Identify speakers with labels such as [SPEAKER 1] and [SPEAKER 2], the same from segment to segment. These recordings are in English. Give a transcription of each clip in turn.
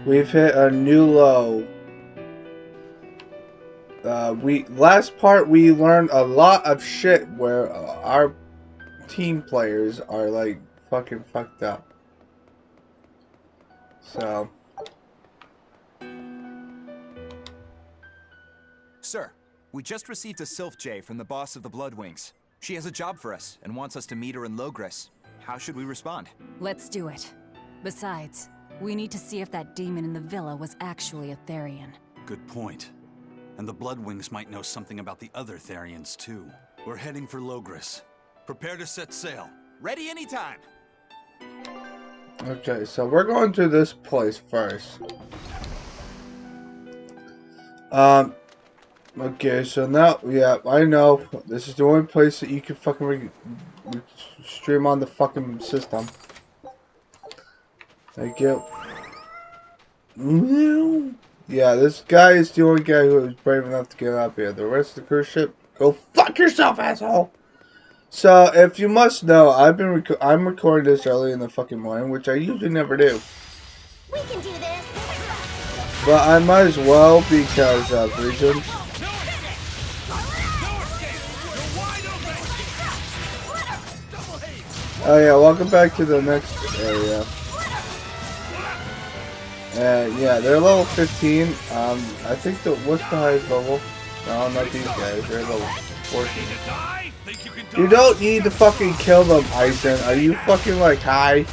[SPEAKER 1] We've hit a new low. Last part we learned a lot of shit where our team players are like fucking fucked up. So,
[SPEAKER 2] Sir, we just received a Sylph J from the boss of the Bloodwings. She has a job for us and wants us to meet her in Logres. How should we respond?
[SPEAKER 3] Let's do it. Besides, we need to see if that demon in the villa was actually a Therian.
[SPEAKER 4] Good point. And the Bloodwings might know something about the other Therians, too. We're heading for Logres. Prepare to set sail.
[SPEAKER 2] Ready anytime!
[SPEAKER 1] okay, so we're going to this place first. Okay, so now, yeah, I know. This is the only place that you can fucking stream on the fucking system. Thank you. Yeah, this guy is the only guy who was brave enough to get up here. The rest of the cruise ship, go fuck yourself, asshole! So, if you must know, I'm recording this early in the fucking morning, which I usually never do.
[SPEAKER 5] We can do this.
[SPEAKER 1] But I might as well because of reasons. Oh yeah, welcome back to the next area. And yeah, they're level 15. I think what's the highest level? No, not these guys. They're level 14. You don't need to fucking kill them, Eisen. Are you fucking like high?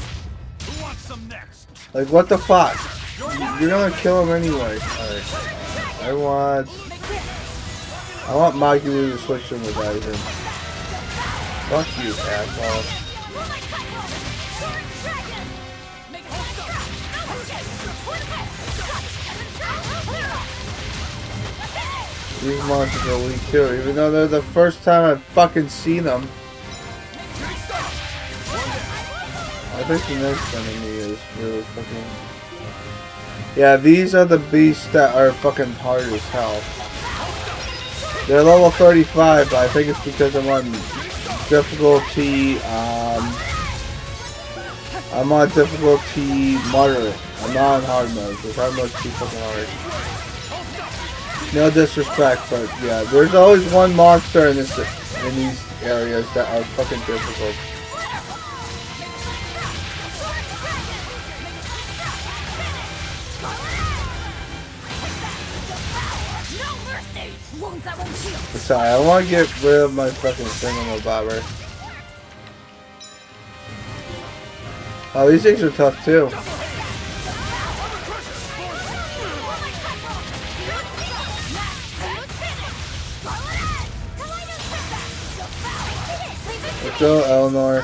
[SPEAKER 1] Like what the fuck? You're gonna kill him anyway. Alright. I want Magulu to switch him with Eisen. Fuck you, asshole. These monsters are weak too, even though they're the first time I've fucking seen them. I think the next enemy is really fucking... Yeah, these are the beasts that are fucking hard as hell. They're level 35, but I think it's because I'm on difficulty, I'm on difficulty moderate. I'm not on hard mode, because hard mode's too fucking hard. No disrespect, but yeah, there's always one monster in these areas that are fucking difficult. Sorry, I want to get rid of my fucking thingamabobber. Oh, these things are tough too. Let's go, Eleanor.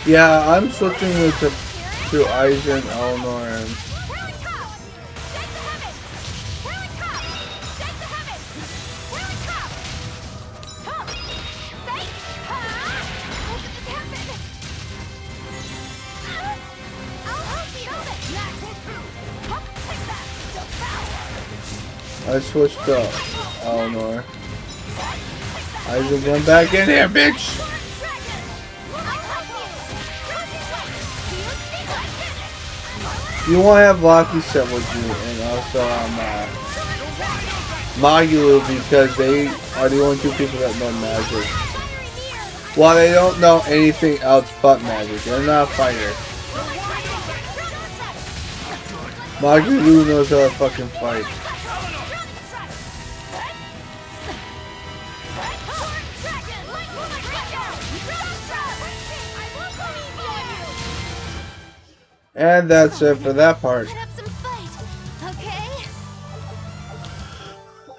[SPEAKER 1] Yeah, I'm switching it to Eisen, Eleanor, and... I switched to Eleanor. Eisen, come back in here, bitch! You want to have Loki set with you, and also Magulu, because they are the only two people that know magic. Well, they don't know anything else but magic. They're not a fighter. Magulu knows how to fucking fight. And that's it for that part.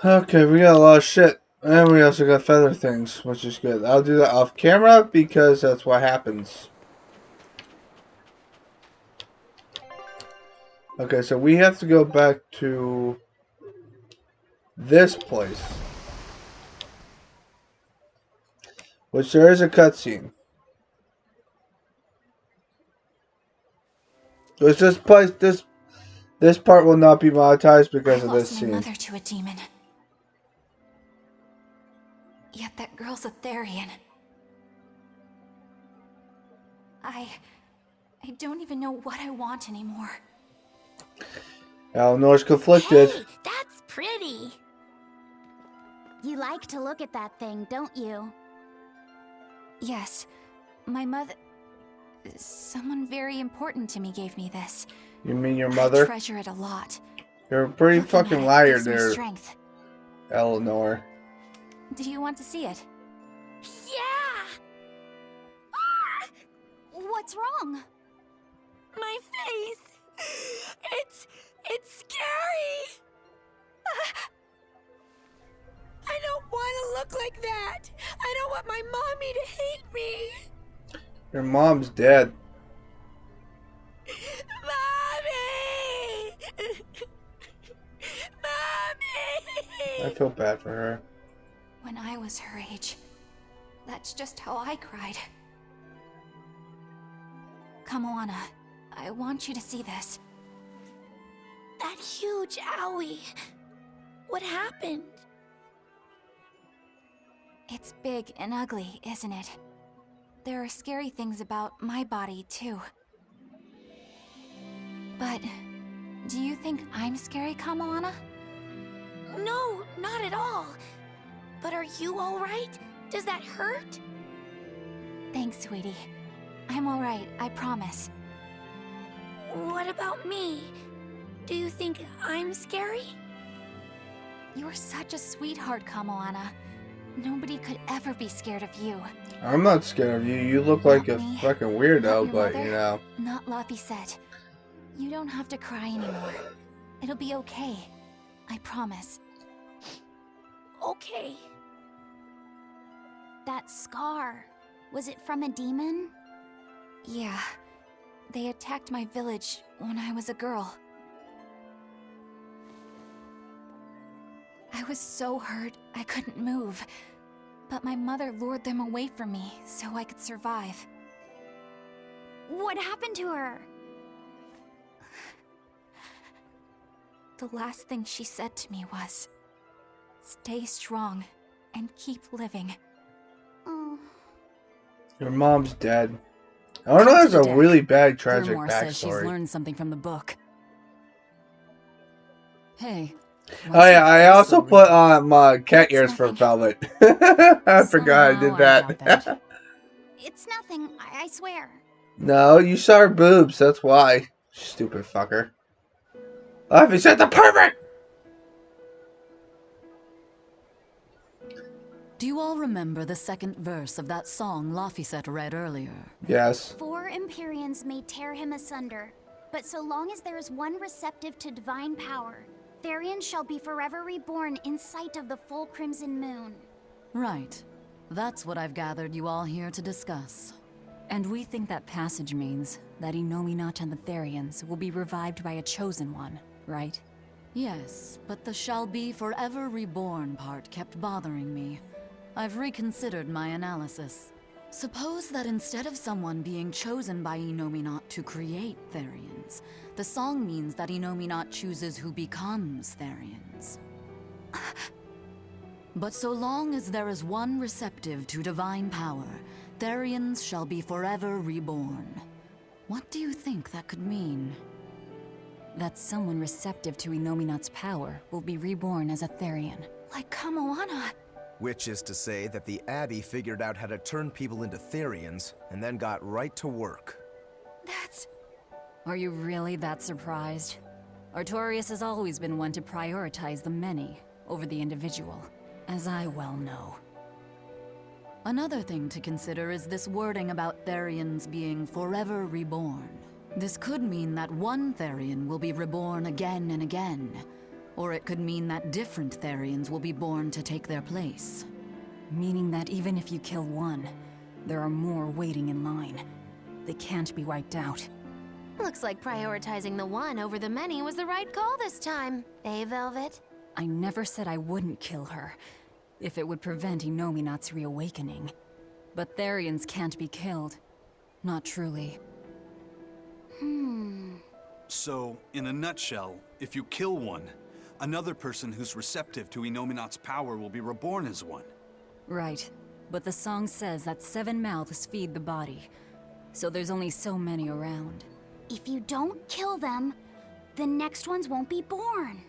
[SPEAKER 1] Okay, we got a lot of shit. And we also got feather things, which is good. I'll do that off camera because that's what happens. Okay, so we have to go back to this place. Which there is a cutscene. There's this place, This part will not be monetized because
[SPEAKER 3] I
[SPEAKER 1] of this
[SPEAKER 3] lost my
[SPEAKER 1] scene.
[SPEAKER 3] mother to a demon. Yet that girl's a Therian. I don't even know what I want anymore.
[SPEAKER 1] Eleanor's conflicted.
[SPEAKER 5] Hey, that's pretty. You like to look at that thing, don't you?
[SPEAKER 3] Yes, my mother... Someone very important to me gave me this.
[SPEAKER 1] You mean your
[SPEAKER 3] I
[SPEAKER 1] mother?
[SPEAKER 3] treasure it a lot.
[SPEAKER 1] You're a pretty
[SPEAKER 3] Looking
[SPEAKER 1] fucking
[SPEAKER 3] at it
[SPEAKER 1] liar
[SPEAKER 3] gives me
[SPEAKER 1] there,
[SPEAKER 3] strength.
[SPEAKER 1] Eleanor.
[SPEAKER 3] Do you want to see it?
[SPEAKER 5] Yeah! Ah! What's wrong? My face! It's scary! I don't want to look like that! I don't want my mommy to hate me!
[SPEAKER 1] Your mom's dead.
[SPEAKER 5] Mommy! Mommy!
[SPEAKER 1] I feel bad for her.
[SPEAKER 3] When I was her age, that's just how I cried. Come, Moana. I want you to see this.
[SPEAKER 5] That huge owie. What happened?
[SPEAKER 3] It's big and ugly, isn't it? There are scary things about my body, too. But do you think I'm scary, Kamoana?
[SPEAKER 5] No, not at all. But are you alright? Does that hurt?
[SPEAKER 3] Thanks, sweetie. I'm alright, I promise.
[SPEAKER 5] What about me? Do you think I'm scary?
[SPEAKER 3] You're such a sweetheart, Kamoana. Nobody could ever be scared of you.
[SPEAKER 1] I'm not scared of you. You look like a
[SPEAKER 3] Not me.
[SPEAKER 1] fucking
[SPEAKER 3] Not
[SPEAKER 1] weirdo,
[SPEAKER 3] your
[SPEAKER 1] but
[SPEAKER 3] mother.
[SPEAKER 1] you know.
[SPEAKER 3] Not Laphicet. You don't have to cry anymore. It'll be okay. I promise.
[SPEAKER 5] Okay. That scar, was it from a demon?
[SPEAKER 3] Yeah. They attacked my village when I was a girl. I was so hurt I couldn't move. But my mother lured them away from me so I could survive.
[SPEAKER 5] What happened to her?
[SPEAKER 3] The last thing she said to me was, "Stay strong and keep living."
[SPEAKER 5] Oh.
[SPEAKER 1] Your mom's dead. I don't know, that's a
[SPEAKER 3] Deck.
[SPEAKER 1] really bad tragic
[SPEAKER 3] Gilmore says she's
[SPEAKER 1] backstory.
[SPEAKER 3] learned something from the book. Hey.
[SPEAKER 1] Oh yeah, I also put on my cat
[SPEAKER 3] It's
[SPEAKER 1] ears for
[SPEAKER 3] nothing.
[SPEAKER 1] Velvet. I forgot I did
[SPEAKER 3] Somehow I doubt
[SPEAKER 1] that.
[SPEAKER 3] that.
[SPEAKER 5] It's nothing, I swear.
[SPEAKER 1] No, you saw her boobs, that's why. Stupid fucker. He said the pervert!
[SPEAKER 6] Do you all remember the second verse of that song Laphicet read earlier?
[SPEAKER 1] Yes.
[SPEAKER 5] 4 Empyreans may tear him asunder, but so long as there is one receptive to divine power, Therian shall be forever reborn in sight of the full crimson moon.
[SPEAKER 6] Right. That's what I've gathered you all here to discuss.
[SPEAKER 3] And we think that passage means that Innominat and the Therians will be revived by a chosen one, right?
[SPEAKER 6] Yes, but the shall be forever reborn part kept bothering me. I've reconsidered my analysis. Suppose that instead of someone being chosen by Innominat to create Therians, the song means that Innominat chooses who becomes Therians. But so long as there is one receptive to divine power, Therians shall be forever reborn. What do you think that could mean?
[SPEAKER 3] That someone receptive to Innominat's power will be reborn as a Therian. Like Kamoana.
[SPEAKER 7] Which is to say that the Abbey figured out how to turn people into Therians, and then got right to work.
[SPEAKER 3] That's... Are you really that surprised? Artorias has always been one to prioritize the many over the individual, as I well know.
[SPEAKER 6] Another thing to consider is this wording about Therians being forever reborn. This could mean that one Therian will be reborn again and again, or it could mean that different Therians will be born to take their place.
[SPEAKER 3] Meaning that even if you kill one, there are more waiting in line. They can't be wiped out.
[SPEAKER 5] Looks like prioritizing the one over the many was the right call this time. Eh, Velvet?
[SPEAKER 3] I never said I wouldn't kill her, if it would prevent Innominat's reawakening. But Therians can't be killed. Not truly.
[SPEAKER 4] So, in a nutshell, if you kill one, another person who's receptive to Inominat's power will be reborn as one.
[SPEAKER 3] Right. But the song says that 7 mouths feed the body. So there's only so many around.
[SPEAKER 5] If you don't kill them, the next ones won't be born.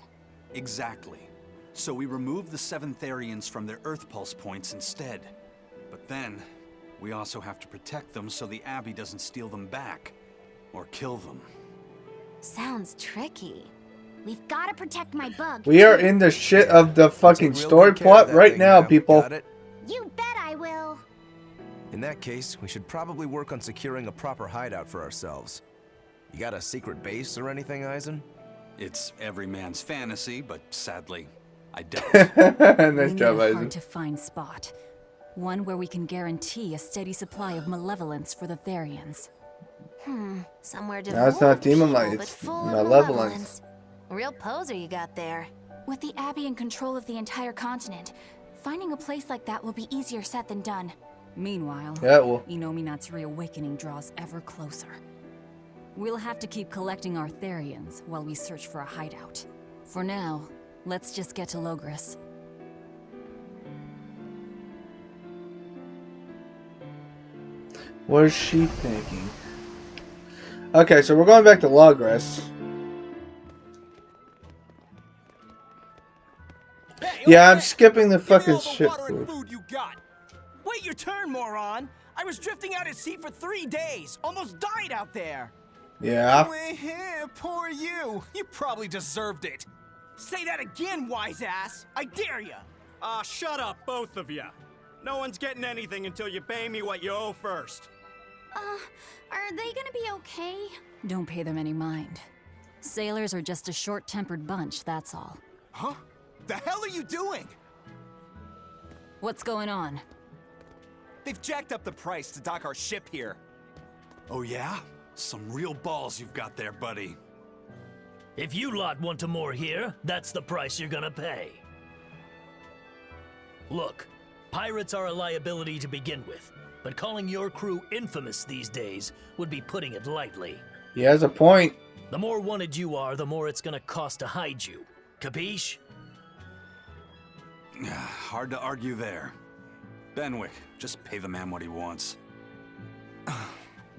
[SPEAKER 4] Exactly. So we remove the 7 Therians from their Earth Pulse points instead. But then, we also have to protect them so the Abbey doesn't steal them back. Or kill them.
[SPEAKER 5] Sounds tricky. We've got to protect my bug.
[SPEAKER 1] We are in the shit of the fucking
[SPEAKER 7] Take real
[SPEAKER 1] story
[SPEAKER 7] good care of
[SPEAKER 1] plot
[SPEAKER 7] that
[SPEAKER 1] right
[SPEAKER 7] thing
[SPEAKER 1] now, people.
[SPEAKER 7] Got it?
[SPEAKER 5] You bet I will.
[SPEAKER 7] In that case, we should probably work on securing a proper hideout for ourselves. You got a secret base or anything, Eisen?
[SPEAKER 4] It's every man's fantasy, but sadly, I don't.
[SPEAKER 1] Nice
[SPEAKER 3] We need
[SPEAKER 1] job,
[SPEAKER 3] a
[SPEAKER 1] Eisen.
[SPEAKER 3] hard-to-find spot. One where we can guarantee a steady supply of malevolence for the Therians.
[SPEAKER 5] Somewhere
[SPEAKER 1] Now it's
[SPEAKER 5] devoid
[SPEAKER 1] not
[SPEAKER 5] of
[SPEAKER 1] demon
[SPEAKER 5] people,
[SPEAKER 1] light,
[SPEAKER 5] but
[SPEAKER 1] it's
[SPEAKER 5] full of
[SPEAKER 1] malevolence.
[SPEAKER 5] Real poser you got there.
[SPEAKER 8] With the Abbey in control of the entire continent, finding a place like that will be easier said than done.
[SPEAKER 3] Meanwhile,
[SPEAKER 1] Yeah, well,
[SPEAKER 3] Inominat's reawakening draws ever closer. We'll have to keep collecting our Therians while we search for a hideout. For now, let's just get to Logris.
[SPEAKER 1] what is she thinking? Okay, so we're going back to Logris.
[SPEAKER 9] Hey,
[SPEAKER 1] Yeah, I'm
[SPEAKER 9] okay.
[SPEAKER 1] skipping the
[SPEAKER 9] Give me
[SPEAKER 1] fucking
[SPEAKER 9] all the
[SPEAKER 1] shit
[SPEAKER 9] water and
[SPEAKER 1] food.
[SPEAKER 9] food you got. Wait your turn, moron. I was drifting out at sea for 3 days. Almost died out there.
[SPEAKER 1] Yeah.
[SPEAKER 9] Poor you. You probably deserved it. Say that again, wise ass. I dare ya.
[SPEAKER 10] Shut up, both of you. No one's getting anything until you pay me what you owe first.
[SPEAKER 5] Are they gonna be okay?
[SPEAKER 3] Don't pay them any mind. Sailors are just a short-tempered bunch, that's all.
[SPEAKER 2] Huh? The hell are you doing?
[SPEAKER 3] What's going on?
[SPEAKER 2] They've jacked up the price to dock our ship here.
[SPEAKER 4] Oh yeah? Some real balls you've got there, buddy.
[SPEAKER 11] If you lot want to moor here, that's the price you're gonna pay. Look, pirates are a liability to begin with, but calling your crew infamous these days would be putting it lightly.
[SPEAKER 1] He has a point.
[SPEAKER 11] The more wanted you are, the more it's gonna cost to hide you. Capiche?
[SPEAKER 4] Hard to argue there. Benwick, just pay the man what he wants.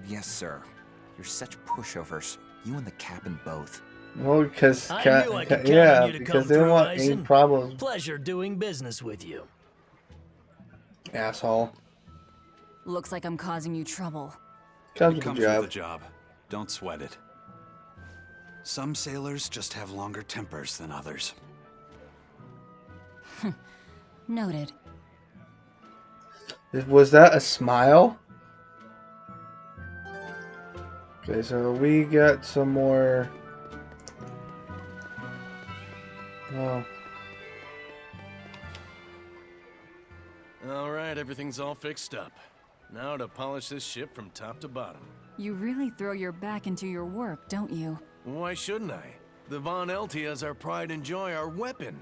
[SPEAKER 2] Yes, sir. You're such pushovers. You and the captain both.
[SPEAKER 1] Well, because
[SPEAKER 11] I knew I could count
[SPEAKER 1] yeah,
[SPEAKER 11] on you to
[SPEAKER 1] because
[SPEAKER 11] come
[SPEAKER 1] they don't
[SPEAKER 11] through,
[SPEAKER 1] want any
[SPEAKER 11] Eisen.
[SPEAKER 1] problems,
[SPEAKER 11] Pleasure doing business with you.
[SPEAKER 1] asshole.
[SPEAKER 3] Looks like I'm causing you trouble.
[SPEAKER 1] Comes
[SPEAKER 4] It
[SPEAKER 1] with
[SPEAKER 4] comes
[SPEAKER 1] the
[SPEAKER 4] with
[SPEAKER 1] job.
[SPEAKER 4] the job. Don't sweat it. Some sailors just have longer tempers than others.
[SPEAKER 3] Noted.
[SPEAKER 1] Was that a smile? Okay, so we got some more. Oh.
[SPEAKER 10] Alright, everything's all fixed up. Now to polish this ship from top to bottom.
[SPEAKER 3] You really throw your back into your work, don't you?
[SPEAKER 10] Why shouldn't I? The Von Eltia is our pride and joy, our weapon.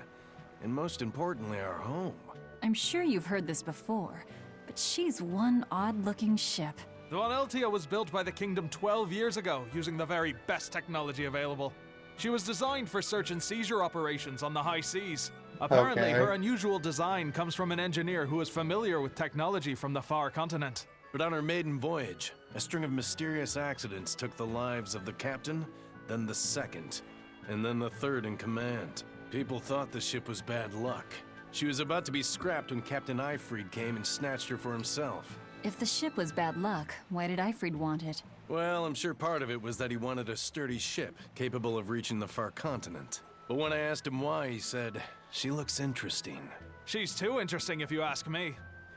[SPEAKER 10] And most importantly, our home.
[SPEAKER 3] I'm sure you've heard this before, but she's one odd-looking ship.
[SPEAKER 12] The Von Eltia was built by the Kingdom 12 years ago, using the very best technology available. She was designed for search and seizure operations on the high seas. Apparently,
[SPEAKER 1] Okay.
[SPEAKER 12] her unusual design comes from an engineer who is familiar with technology from the far continent.
[SPEAKER 10] But on her maiden voyage, a string of mysterious accidents took the lives of the captain, then the second, and then the third in command. People thought the ship was bad luck. She was about to be scrapped when Captain Eyfried came and snatched her for himself.
[SPEAKER 3] If the ship was bad luck, why did Eyfried want it?
[SPEAKER 10] Well, I'm sure part of it was that he wanted a sturdy ship, capable of reaching the far continent. But when I asked him why, he said, "She looks interesting."
[SPEAKER 12] She's too interesting if you ask me.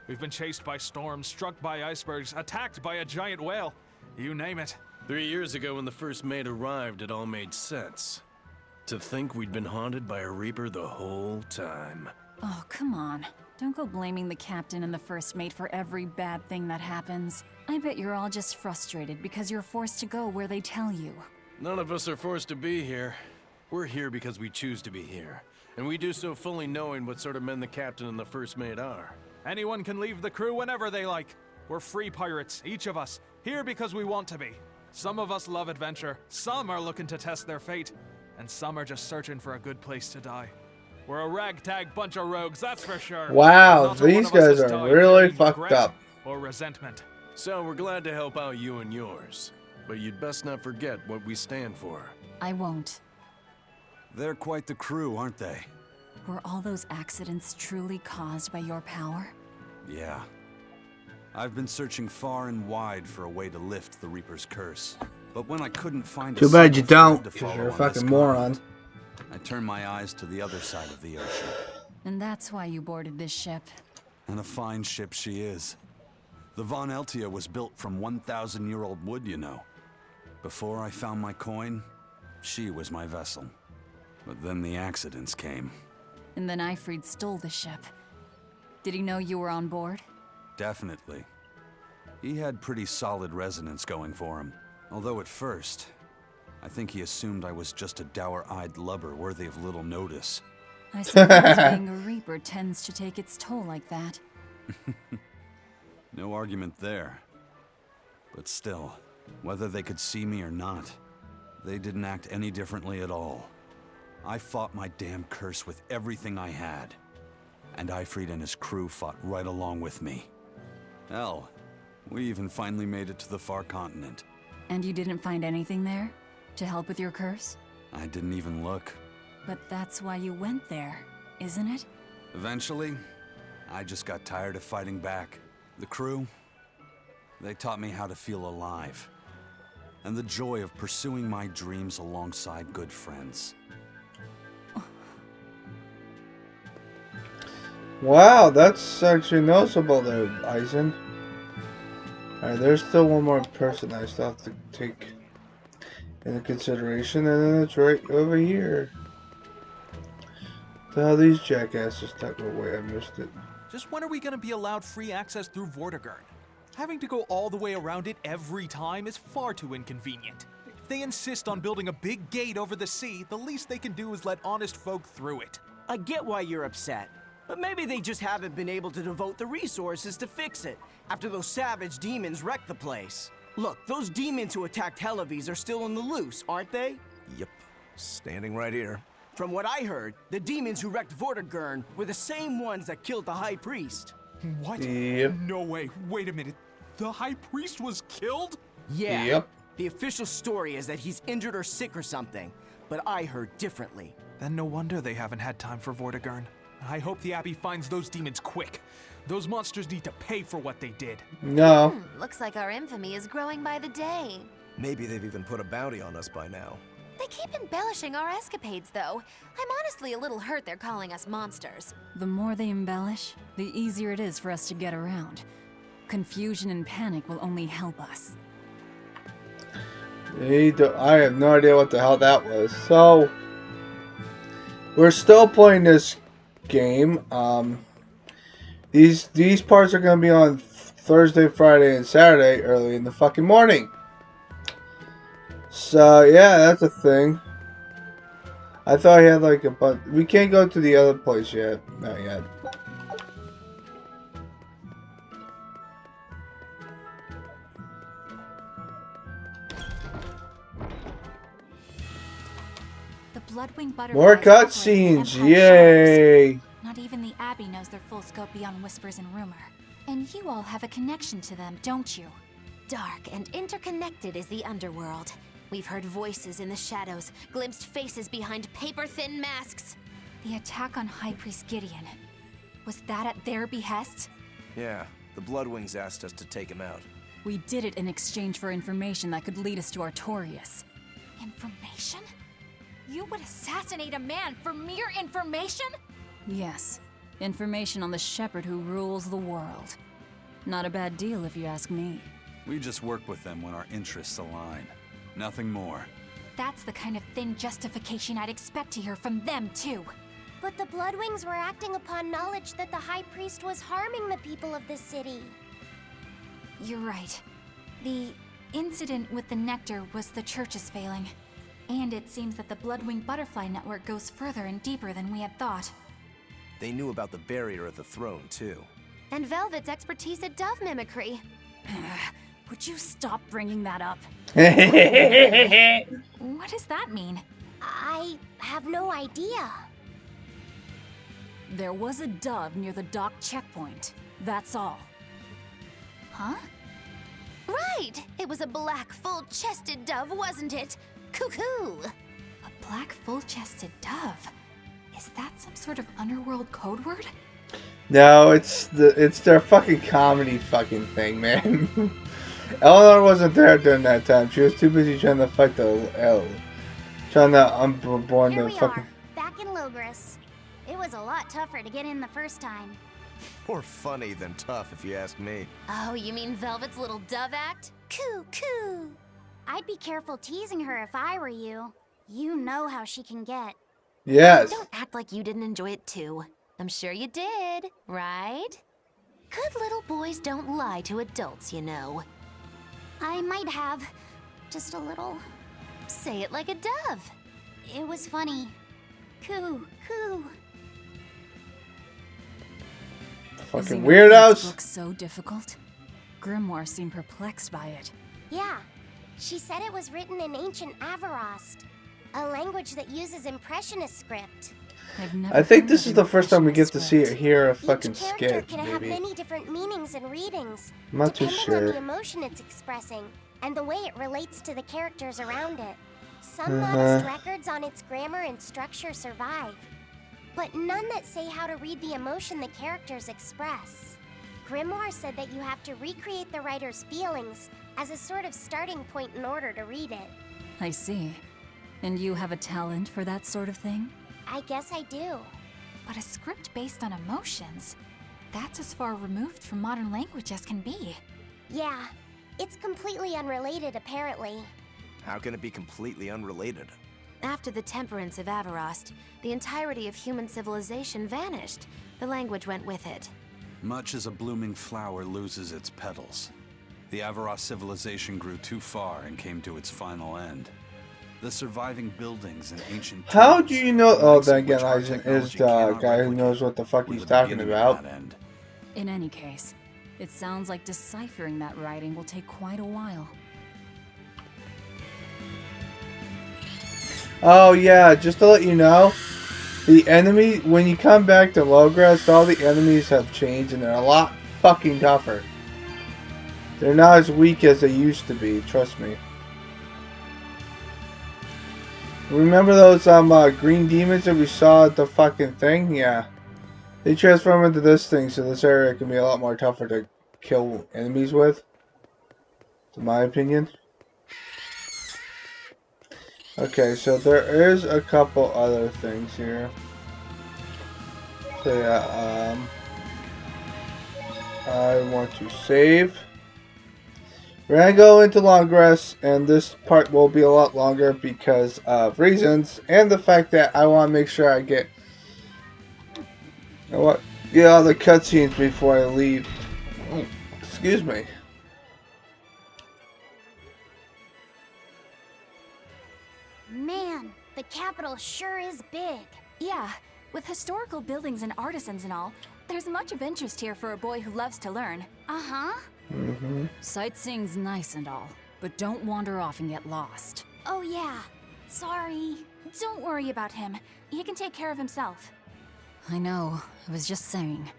[SPEAKER 12] We've been chased by storms, struck by icebergs, attacked by a giant whale. You name it.
[SPEAKER 10] 3 years ago when the first mate arrived, it all made sense. To think we'd been haunted by a Reaper the whole time.
[SPEAKER 3] Oh, come on. Don't go blaming the captain and the first mate for every bad thing that happens. I bet you're all just frustrated because you're forced to go where they tell you.
[SPEAKER 10] None of us are forced to be here. We're here because we choose to be here. And we do so fully knowing what sort of men the captain and the first mate are.
[SPEAKER 12] Anyone can leave the crew whenever they like. We're free pirates, each of us, here because we want to be. Some of us love adventure, some are looking to test their fate, and some are just searching for a good place to die. We're a ragtag bunch of rogues, that's for sure.
[SPEAKER 1] Wow,
[SPEAKER 12] Not a one
[SPEAKER 1] these
[SPEAKER 12] of us
[SPEAKER 1] guys
[SPEAKER 12] has
[SPEAKER 1] are
[SPEAKER 12] died
[SPEAKER 1] really
[SPEAKER 12] carrying
[SPEAKER 1] fucked
[SPEAKER 12] regret
[SPEAKER 1] up.
[SPEAKER 12] or resentment.
[SPEAKER 10] So we're glad to help out you and yours. But you'd best not forget what we stand for.
[SPEAKER 3] I won't.
[SPEAKER 4] They're quite the crew, aren't they?
[SPEAKER 3] Were all those accidents truly caused by your power?
[SPEAKER 4] Yeah. I've been searching far and wide for a way to lift the Reaper's curse. But when I couldn't find a
[SPEAKER 1] Too bad you
[SPEAKER 4] single
[SPEAKER 1] don't,
[SPEAKER 4] thread to
[SPEAKER 1] because
[SPEAKER 4] follow
[SPEAKER 1] you're a
[SPEAKER 4] on
[SPEAKER 1] fucking
[SPEAKER 4] this
[SPEAKER 1] moron.
[SPEAKER 4] continent, I turned my eyes to the other side of the ocean.
[SPEAKER 3] And that's why you boarded this ship.
[SPEAKER 4] And a fine ship she is. The Von Eltia was built from 1,000-year-old wood, you know. Before I found my coin, she was my vessel. But then the accidents came.
[SPEAKER 3] And then Ifrid stole the ship. Did he know you were on board?
[SPEAKER 4] Definitely. He had pretty solid resonance going for him. Although at first, I think he assumed I was just a dour-eyed lubber worthy of little notice.
[SPEAKER 3] I suppose being a Reaper tends to take its toll like that.
[SPEAKER 4] No argument there. But still, whether they could see me or not, they didn't act any differently at all. I fought my damn curse with everything I had. And Ifrid and his crew fought right along with me. Hell, we even finally made it to the far continent.
[SPEAKER 3] And you didn't find anything there? To help with your curse?
[SPEAKER 4] I didn't even look.
[SPEAKER 3] But that's why you went there, isn't it?
[SPEAKER 4] Eventually, I just got tired of fighting back. The crew, they taught me how to feel alive. And the joy of pursuing my dreams alongside good friends.
[SPEAKER 1] Wow, that's actually noticeable there, Eisen. Alright, there's still one more person I still have to take into consideration, and then it's right over here. The hell these jackasses tucked away, I missed it.
[SPEAKER 12] Just when are we gonna be allowed free access through Vortigern? Having to go all the way around it every time is far too inconvenient. If they insist on building a big gate over the sea, the least they can do is let honest folk through it.
[SPEAKER 9] I get why you're upset, but maybe they just haven't been able to devote the resources to fix it after those savage demons wrecked the place. Look, those demons who attacked Helavis are still on the loose, aren't they?
[SPEAKER 7] Yep. Standing right here.
[SPEAKER 9] From what I heard, the demons who wrecked Vortigern were the same ones that killed the High Priest.
[SPEAKER 12] What?
[SPEAKER 1] Yep.
[SPEAKER 12] No way. Wait a minute. The High Priest was killed?
[SPEAKER 9] Yeah.
[SPEAKER 1] Yep.
[SPEAKER 9] The official story is that he's injured or sick or something, but I heard differently.
[SPEAKER 12] Then no wonder they haven't had time for Vortigern. I hope the Abbey finds those demons quick. Those monsters need to pay for what they did.
[SPEAKER 1] No.
[SPEAKER 13] Looks like our infamy is growing by the day.
[SPEAKER 7] Maybe they've even put a bounty on us by now.
[SPEAKER 13] They keep embellishing our escapades, though. I'm honestly a little hurt they're calling us monsters.
[SPEAKER 3] The more they embellish, the easier it is for us to get around. Confusion and panic will only help us.
[SPEAKER 1] I have no idea what the hell that was. So, we're still playing this game. These parts are going to be on Thursday, Friday, and Saturday early in the fucking morning. So, yeah, that's a thing. I thought he had like a bunch. We can't go to the other place yet. Not yet.
[SPEAKER 8] The Bloodwing butterflies
[SPEAKER 1] More
[SPEAKER 8] operate in
[SPEAKER 1] cutscenes.
[SPEAKER 8] Empire
[SPEAKER 1] Yay.
[SPEAKER 8] shadows. Not even the Abbey knows their full scope beyond whispers and rumor. And you all have a connection to them, don't you?
[SPEAKER 13] Dark and interconnected is the underworld. We've heard voices in the shadows, glimpsed faces behind paper-thin masks.
[SPEAKER 8] The attack on High Priest Gideon. Was that at their behest?
[SPEAKER 7] Yeah, the Bloodwings asked us to take him out.
[SPEAKER 3] We did it in exchange for information that could lead us to Artorias.
[SPEAKER 8] Information? You would assassinate a man for mere information?
[SPEAKER 3] Yes. Information on the shepherd who rules the world. Not a bad deal if you ask me.
[SPEAKER 4] We just work with them when our interests align. Nothing more.
[SPEAKER 8] That's the kind of thin justification I'd expect to hear from them, too.
[SPEAKER 5] But the Bloodwings were acting upon knowledge that the High Priest was harming the people of the city.
[SPEAKER 8] You're right. The incident with the nectar was the church's failing. And it seems that the Bloodwing Butterfly Network goes further and deeper than we had thought.
[SPEAKER 7] They knew about the barrier at the throne, too.
[SPEAKER 13] And Velvet's expertise at dove mimicry.
[SPEAKER 3] Would you stop bringing that up?
[SPEAKER 8] What does that mean?
[SPEAKER 5] I have no idea.
[SPEAKER 3] There was a dove near the dock checkpoint. That's all.
[SPEAKER 8] Huh?
[SPEAKER 13] Right! It was a black, full-chested dove, wasn't it? Cuckoo!
[SPEAKER 8] A black, full-chested dove. Is that some sort of underworld code word?
[SPEAKER 1] No, it's their fucking comedy fucking thing, man. Eleanor wasn't there during that time. She was too busy trying to fight the L. Trying to unborn
[SPEAKER 5] Here
[SPEAKER 1] the
[SPEAKER 5] we
[SPEAKER 1] fucking...
[SPEAKER 5] are, back in Logris. It was a lot tougher to get in the first time.
[SPEAKER 7] More funny than tough, if you ask me.
[SPEAKER 13] Oh, you mean Velvet's little dove act? Coo, coo!
[SPEAKER 5] I'd be careful teasing her if I were you. You know how she can get.
[SPEAKER 1] Yes.
[SPEAKER 13] Don't act like you didn't enjoy it too. I'm sure you did, right? Good little boys don't lie to adults, you know.
[SPEAKER 5] I might have. Just a little.
[SPEAKER 13] Say it like a dove.
[SPEAKER 5] It was funny. Coo, coo.
[SPEAKER 1] Fucking
[SPEAKER 3] Is
[SPEAKER 1] weirdos.
[SPEAKER 3] book so difficult? Grimoire seemed perplexed by it.
[SPEAKER 5] Yeah. She said it was written in ancient Avarost, a language that uses Impressionist script.
[SPEAKER 1] I think this is the first time we get to see it hear a fucking
[SPEAKER 5] Each character
[SPEAKER 1] skit,
[SPEAKER 5] can have
[SPEAKER 1] maybe.
[SPEAKER 5] many different meanings and readings,
[SPEAKER 1] I'm not too
[SPEAKER 5] depending on
[SPEAKER 1] sure.
[SPEAKER 5] the emotion it's expressing and the way it relates to the characters around it. Some
[SPEAKER 1] Uh-huh.
[SPEAKER 5] modest records on its grammar and structure survive, but none that say how to read the emotion the characters express. Grimoire said that you have to recreate the writer's feelings as a sort of starting point in order to read it.
[SPEAKER 3] I see. And you have a talent for that sort of thing?
[SPEAKER 5] I guess I do.
[SPEAKER 8] But a script based on emotions? That's as far removed from modern language as can be.
[SPEAKER 5] Yeah, it's completely unrelated apparently.
[SPEAKER 7] How can it be completely unrelated?
[SPEAKER 13] After the temperance of Avarost, the entirety of human civilization vanished. The language went with it.
[SPEAKER 4] Much as a blooming flower loses its petals, the Avarost civilization grew too far and came to its final end. The surviving buildings and ancient
[SPEAKER 1] How
[SPEAKER 4] tools,
[SPEAKER 1] do you know?
[SPEAKER 4] the
[SPEAKER 1] Oh,
[SPEAKER 4] likes of
[SPEAKER 1] then again,
[SPEAKER 4] which our
[SPEAKER 1] Eisen is
[SPEAKER 4] technology
[SPEAKER 1] the
[SPEAKER 4] cannot
[SPEAKER 1] guy who
[SPEAKER 4] replicate,
[SPEAKER 1] knows what the fuck
[SPEAKER 4] were
[SPEAKER 1] he's
[SPEAKER 4] the
[SPEAKER 1] talking
[SPEAKER 4] beginning of
[SPEAKER 1] about.
[SPEAKER 4] that end.
[SPEAKER 3] In any case, it sounds like deciphering that writing will take quite a while.
[SPEAKER 1] Oh yeah, just to let you know, the enemy, when you come back to Logres, all the enemies have changed and they're a lot fucking tougher. They're not as weak as they used to be, trust me. Remember those green demons that we saw at the fucking thing? Yeah. They transform into this thing, so this area can be a lot more tougher to kill enemies with. In my opinion. Okay, so there is a couple other things here. So yeah, I want to save. We're gonna go into long rest, and this part will be a lot longer because of reasons, and the fact that I want to make sure I get, get all the cutscenes before I leave. Excuse me.
[SPEAKER 5] Man, the capital sure is big.
[SPEAKER 8] Yeah, with historical buildings and artisans and all, there's much of interest here for a boy who loves to learn.
[SPEAKER 5] Uh-huh.
[SPEAKER 3] Sightseeing's nice and all, but don't wander off and get lost.
[SPEAKER 5] Oh yeah. Sorry.
[SPEAKER 8] Don't worry about him. He can take care of himself.
[SPEAKER 3] I know, I was just saying.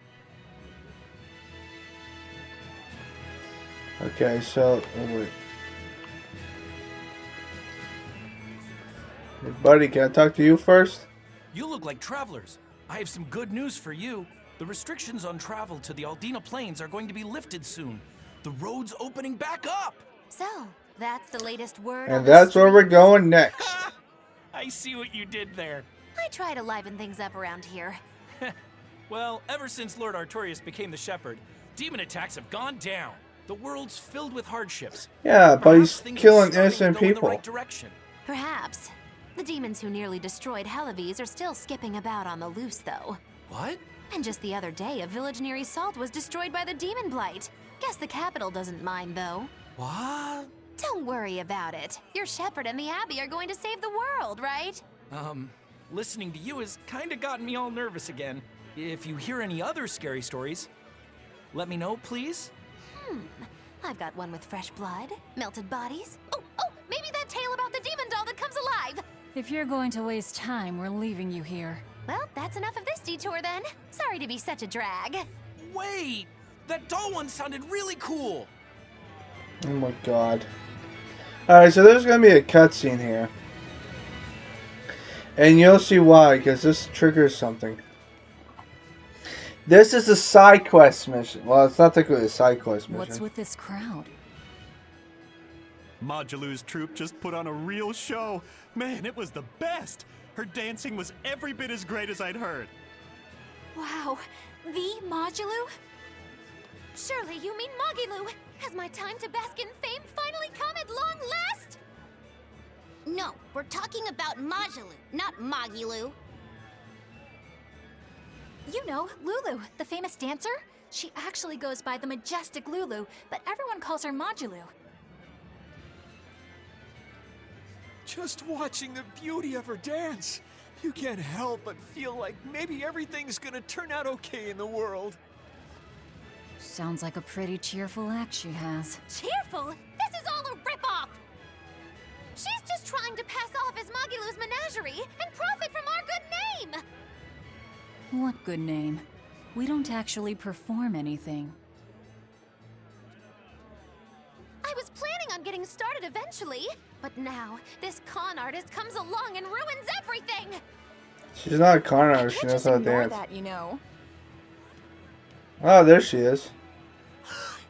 [SPEAKER 1] Okay, so wait. Hey, buddy, can I talk to you first?
[SPEAKER 14] You look like travelers. I have some good news for you. The restrictions on travel to the Aldina Plains are going to be lifted soon. The road's opening back up!
[SPEAKER 13] So, that's the latest word on
[SPEAKER 1] And
[SPEAKER 13] the
[SPEAKER 1] that's where we're
[SPEAKER 13] streets.
[SPEAKER 1] going next.
[SPEAKER 14] I see what you did there.
[SPEAKER 13] I try to liven things up around here.
[SPEAKER 14] Well, ever since Lord Artorias became the Shepherd, demon attacks have gone down. The world's filled with hardships.
[SPEAKER 1] Yeah, but
[SPEAKER 14] Perhaps
[SPEAKER 1] he's
[SPEAKER 14] things are
[SPEAKER 1] killing
[SPEAKER 14] starting to
[SPEAKER 1] innocent
[SPEAKER 14] go in the
[SPEAKER 1] people.
[SPEAKER 14] right direction.
[SPEAKER 13] Perhaps. The demons who nearly destroyed Helavis are still skipping about on the loose, though.
[SPEAKER 14] What?
[SPEAKER 13] And just the other day, a village near Salt was destroyed by the demon blight. Guess the capital doesn't mind, though.
[SPEAKER 14] What?
[SPEAKER 13] Don't worry about it. Your shepherd and the abbey are going to save the world, right?
[SPEAKER 14] Listening to you has kinda gotten me all nervous again. If you hear any other scary stories, let me know, please.
[SPEAKER 13] I've got one with fresh blood, melted bodies. Oh, maybe that tale about the demon doll that comes alive!
[SPEAKER 3] If you're going to waste time, we're leaving you here.
[SPEAKER 13] Well, that's enough of this detour then. Sorry to be such a drag.
[SPEAKER 14] Wait! That doll one sounded really cool!
[SPEAKER 1] Oh my god. Alright, so there's gonna be a cutscene here. And you'll see why, because this triggers something. This is a side quest mission. Well, it's not technically a side quest mission.
[SPEAKER 3] What's with this crowd?
[SPEAKER 15] Majilu's troupe just put on a real show. Man, it was the best. Her dancing was every bit as great as I'd heard.
[SPEAKER 8] Wow, the Majilu?
[SPEAKER 13] Surely you mean Magilu. Has my time to bask in fame finally come at long last? No, we're talking about Majilu, not Magilu.
[SPEAKER 8] You know, Lulu, the famous dancer? She actually goes by the majestic Lulu, but everyone calls her Majilu.
[SPEAKER 12] Just watching the beauty of her dance, you can't help but feel like maybe everything's gonna turn out okay in the world.
[SPEAKER 3] Sounds like a pretty cheerful act she has.
[SPEAKER 13] Cheerful? This is all a ripoff! She's just trying to pass off as Magilu's menagerie and profit from our good name!
[SPEAKER 3] What good name? We don't actually perform anything.
[SPEAKER 13] I was planning on getting started eventually, but now this con artist comes along and ruins everything!
[SPEAKER 1] She's not a con artist, she knows how to
[SPEAKER 8] Ignore
[SPEAKER 1] dance.
[SPEAKER 8] that, you know.
[SPEAKER 1] Oh, there she is.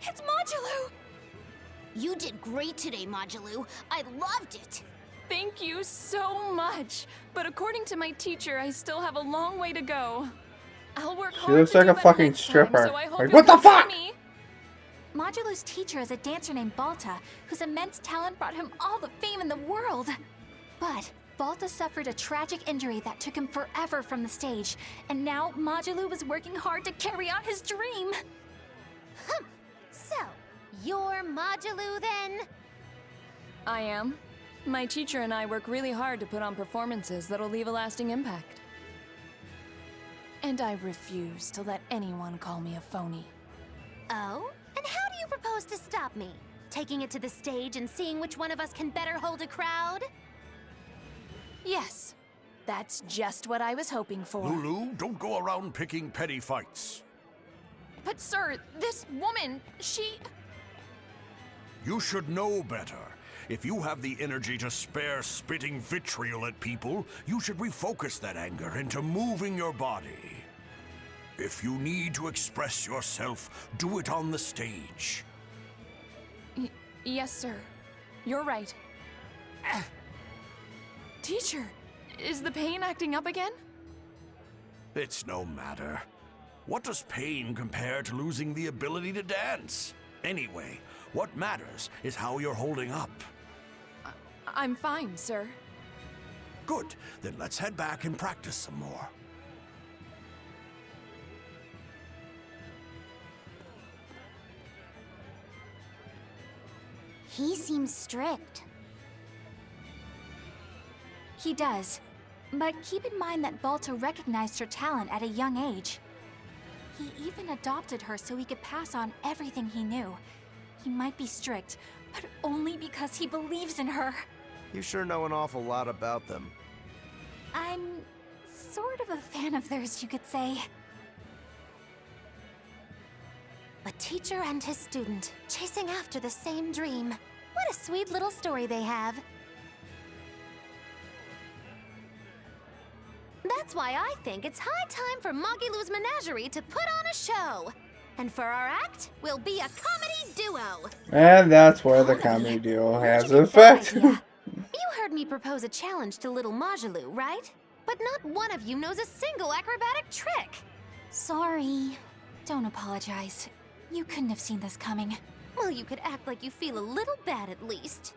[SPEAKER 8] It's Majilu!
[SPEAKER 13] You did great today, Majilu. I loved it!
[SPEAKER 16] Thank you so much. But according to my teacher, I still have a long way to go. I'll work
[SPEAKER 1] She
[SPEAKER 16] hard
[SPEAKER 1] looks
[SPEAKER 16] to
[SPEAKER 1] like
[SPEAKER 16] do
[SPEAKER 1] a
[SPEAKER 16] better
[SPEAKER 1] fucking
[SPEAKER 16] next time,
[SPEAKER 1] stripper.
[SPEAKER 16] so I hope
[SPEAKER 1] Like,
[SPEAKER 16] you'll
[SPEAKER 1] what the
[SPEAKER 16] come see
[SPEAKER 1] fuck?
[SPEAKER 16] me.
[SPEAKER 8] Majilu's teacher is a dancer named Balta, whose immense talent brought him all the fame in the world. But Balta suffered a tragic injury that took him forever from the stage, and now Majilu was working hard to carry out his dream.
[SPEAKER 13] So, you're Majilu then?
[SPEAKER 16] I am. My teacher and I work really hard to put on performances that'll leave a lasting impact. And I refuse to let anyone call me a phony.
[SPEAKER 13] Oh? And how do you propose to stop me? Taking it to the stage and seeing which one of us can better hold a crowd?
[SPEAKER 16] Yes. That's just what I was hoping for.
[SPEAKER 17] Lulu, don't go around picking petty fights.
[SPEAKER 16] But sir, this woman, she...
[SPEAKER 17] You should know better. If you have the energy to spare spitting vitriol at people, you should refocus that anger into moving your body. If you need to express yourself, do it on the stage.
[SPEAKER 16] Yes, sir. You're right. Teacher, is the pain acting up again?
[SPEAKER 17] It's no matter. What does pain compare to losing the ability to dance? Anyway, what matters is how you're holding up.
[SPEAKER 16] I'm fine, sir.
[SPEAKER 17] Good. Then let's head back and practice some more.
[SPEAKER 5] He seems strict.
[SPEAKER 8] He does. But keep in mind that Balta recognized her talent at a young age. He even adopted her so he could pass on everything he knew. He might be strict, but only because he believes in her.
[SPEAKER 7] You sure know an awful lot about them.
[SPEAKER 8] I'm sort of a fan of theirs, you could say.
[SPEAKER 5] A teacher and his student, chasing after the same dream. What a sweet little story they have.
[SPEAKER 13] That's why I think it's high time for Magilu's menagerie to put on a show. And for our act, we'll be a comedy duo.
[SPEAKER 1] And that's where the comedy duo has an effect.
[SPEAKER 13] You heard me propose a challenge to little Majilu, right? But not one of you knows a single acrobatic trick.
[SPEAKER 8] Sorry. Don't apologize. You couldn't have seen this coming.
[SPEAKER 13] Well, you could act like you feel a little bad at least.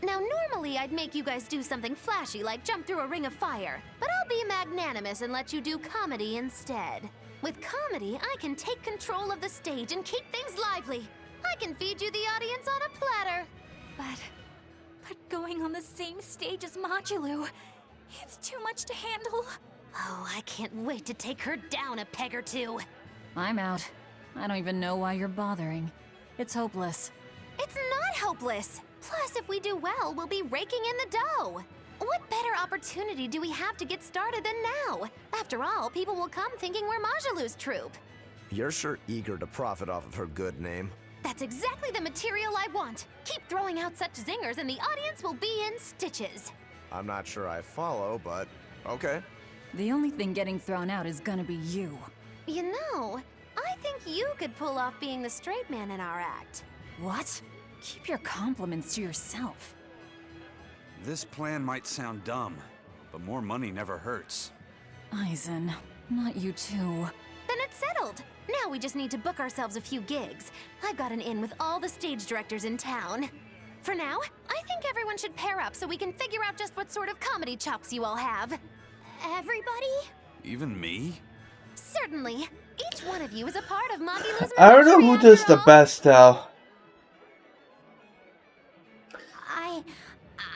[SPEAKER 13] Now, normally I'd make you guys do something flashy like jump through a ring of fire, but I'll be magnanimous and let you do comedy instead. With comedy, I can take control of the stage and keep things lively. I can feed you the audience on a platter.
[SPEAKER 8] But going on the same stage as Majilu, it's too much to handle.
[SPEAKER 13] Oh, I can't wait to take her down a peg or two.
[SPEAKER 3] I'm out. I don't even know why you're bothering. It's hopeless.
[SPEAKER 13] hopeless. Plus, if we do well, we'll be raking in the dough. What better opportunity do we have to get started than now? After all, people will come thinking we're Majalu's troupe.
[SPEAKER 7] You're sure eager to profit off of her good name.
[SPEAKER 13] That's exactly the material I want. Keep throwing out such zingers and the audience will be in stitches.
[SPEAKER 7] I'm not sure I follow, but okay.
[SPEAKER 3] The only thing getting thrown out is gonna be you.
[SPEAKER 13] You know, I think you could pull off being the straight man in our act.
[SPEAKER 3] What? Keep your compliments to yourself.
[SPEAKER 4] This plan might sound dumb, but more money never hurts.
[SPEAKER 3] Eisen, not you too.
[SPEAKER 13] Then it's settled. Now we just need to book ourselves a few gigs. I've got an in with all the stage directors in town. For now, I think everyone should pair up so we can figure out just what sort of comedy chops you all have. Everybody?
[SPEAKER 4] Even me?
[SPEAKER 13] Certainly. Each one of you is a part of Magilu's
[SPEAKER 1] I don't know who does the best though.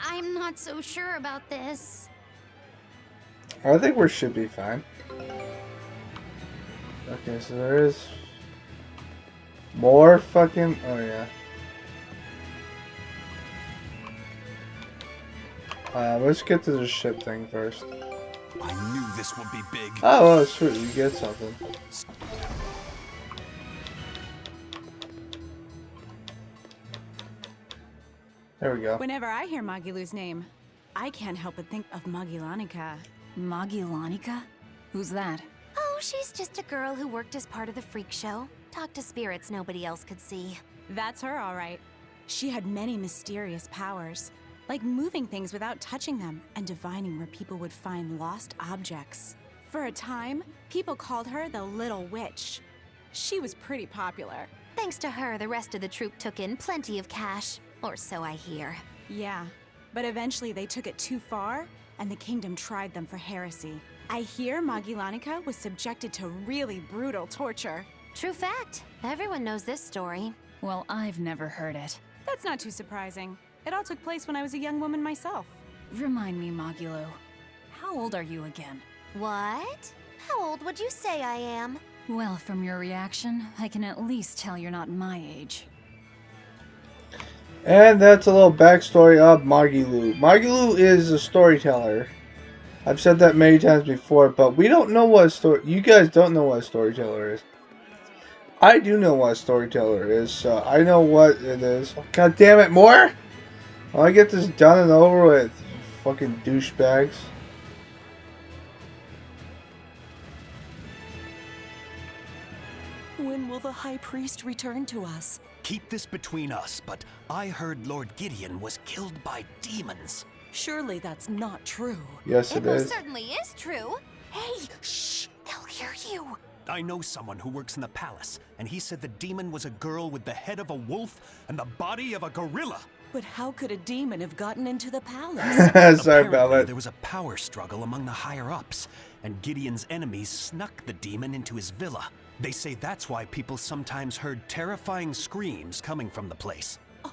[SPEAKER 13] I'm not so sure about this.
[SPEAKER 1] I think we should be fine. Okay, so there is more fucking. Oh yeah. Let's get to the ship thing first.
[SPEAKER 4] I knew this would be big.
[SPEAKER 1] Oh, well, sweet, we get something. There we go.
[SPEAKER 18] Whenever I hear Magilu's name, I can't help but think of Magilanica.
[SPEAKER 3] Magilanica? Who's that?
[SPEAKER 13] Oh, she's just a girl who worked as part of the freak show. Talked to spirits nobody else could see.
[SPEAKER 18] That's her, all right. She had many mysterious powers, like moving things without touching them and divining where people would find lost objects. For a time, people called her the Little Witch. She was pretty popular.
[SPEAKER 13] Thanks to her, the rest of the troupe took in plenty of cash. Or so I hear.
[SPEAKER 18] Yeah, but eventually they took it too far, and the kingdom tried them for heresy. I hear Magilanica was subjected to really brutal torture.
[SPEAKER 13] True fact. Everyone knows this story.
[SPEAKER 3] Well, I've never heard it.
[SPEAKER 18] That's not too surprising. It all took place when I was a young woman myself.
[SPEAKER 3] Remind me, Magilu. How old are you again?
[SPEAKER 13] What? How old would you say I am?
[SPEAKER 3] Well, from your reaction, I can at least tell you're not my age.
[SPEAKER 1] And that's a little backstory of Magilu. Magilu is a storyteller. I've said that many times before, but we don't know what a story. You guys don't know what a storyteller is. I do know what a storyteller is, so I know what it is. God damn it, more! I get this done and over with. Fucking douchebags.
[SPEAKER 19] When will the High Priest return to us?
[SPEAKER 14] Keep this between us, but I heard Lord Gideon was killed by demons.
[SPEAKER 19] Surely that's not true.
[SPEAKER 1] Yes, it is.
[SPEAKER 13] It certainly is true. Hey, shh! They'll hear you.
[SPEAKER 15] I know someone who works in the palace, and he said the demon was a girl with the head of a wolf and the body of a gorilla.
[SPEAKER 19] But how could a demon have gotten into the palace?
[SPEAKER 1] Sorry about that.
[SPEAKER 15] There was a power struggle among the higher-ups, and Gideon's enemies snuck the demon into his villa. They say that's why people sometimes heard terrifying screams coming from the place.
[SPEAKER 19] Oh,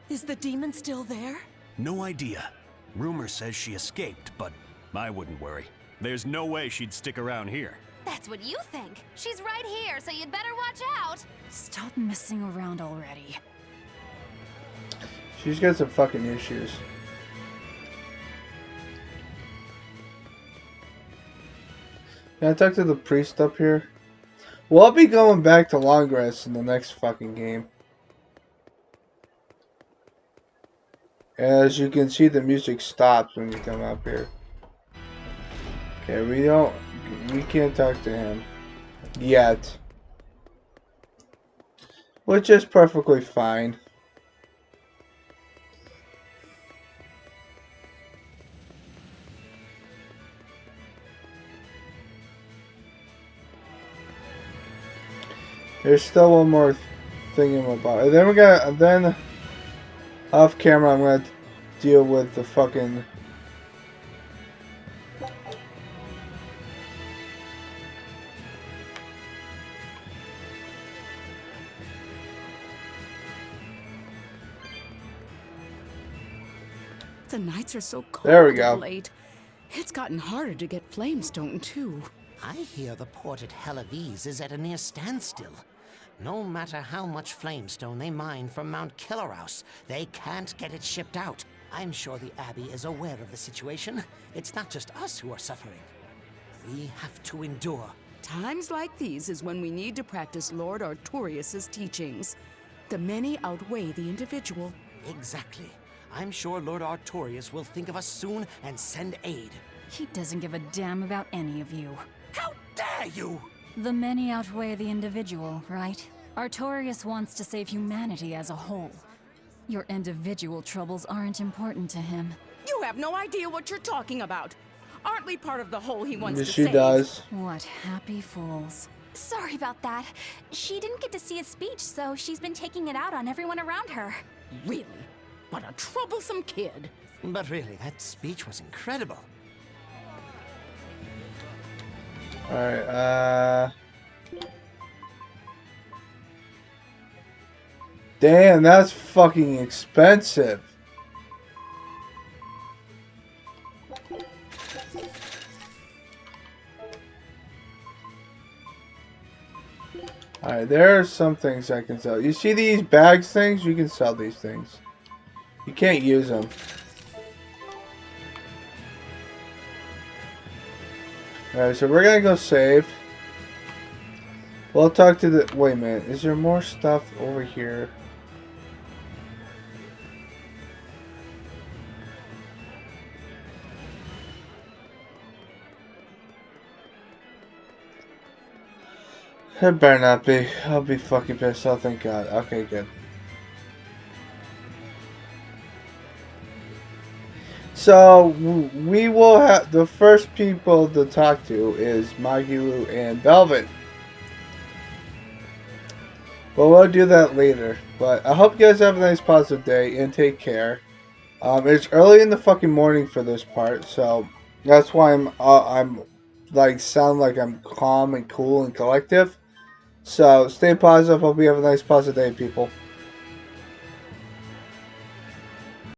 [SPEAKER 19] is the demon still there?
[SPEAKER 15] No idea. Rumor says she escaped, but I wouldn't worry. There's no way she'd stick around here.
[SPEAKER 13] That's what you think. She's right here, so you'd better watch out.
[SPEAKER 3] Stop messing around already.
[SPEAKER 1] She's got some fucking issues. Can I talk to the priest up here? We'll be going back to Longgrass in the next fucking game. As you can see, the music stops when you come up here. Okay, we can't talk to him yet, which is perfectly fine. There's still one more thing about it. And then off camera I'm gonna deal with the fucking
[SPEAKER 18] The nights are so cold
[SPEAKER 1] There we go.
[SPEAKER 18] of late. It's gotten harder to get flamestone too.
[SPEAKER 20] I hear the port at Helavis is at a near standstill. No matter how much flamestone they mine from Mount Killerhouse, they can't get it shipped out. I'm sure the Abbey is aware of the situation. It's not just us who are suffering. We have to endure.
[SPEAKER 19] Times like these is when we need to practice Lord Artorius' teachings. The many outweigh the individual.
[SPEAKER 20] Exactly. I'm sure Lord Artorius will think of us soon and send aid.
[SPEAKER 3] He doesn't give a damn about any of you.
[SPEAKER 20] How dare you!
[SPEAKER 3] The many outweigh the individual, right? Artorius wants to save humanity as a whole. Your individual troubles aren't important to him.
[SPEAKER 19] You have no idea what you're talking about. Aren't we part of the whole he wants
[SPEAKER 1] Yes,
[SPEAKER 19] to
[SPEAKER 1] she
[SPEAKER 19] save?
[SPEAKER 1] does.
[SPEAKER 3] What happy fools.
[SPEAKER 8] Sorry about that. She didn't get to see his speech, so she's been taking it out on everyone around her.
[SPEAKER 19] Really? What a troublesome kid.
[SPEAKER 20] But really, that speech was incredible.
[SPEAKER 1] Alright, damn, that's fucking expensive. Alright, there are some things I can sell. You see these bags things? You can sell these things. You can't use them. Alright, so we're gonna go save. We'll talk to the... Wait a minute. Is there more stuff over here? It better not be. I'll be fucking pissed off, thank God. Okay, good. So, we will have... The first people to talk to is Magilu and Velvet. But we'll do that later. But I hope you guys have a nice positive day and take care. It's early in the fucking morning for this part, so that's why I'm like sound like I'm calm and cool and collective. So stay positive. Hope you have a nice positive day, people.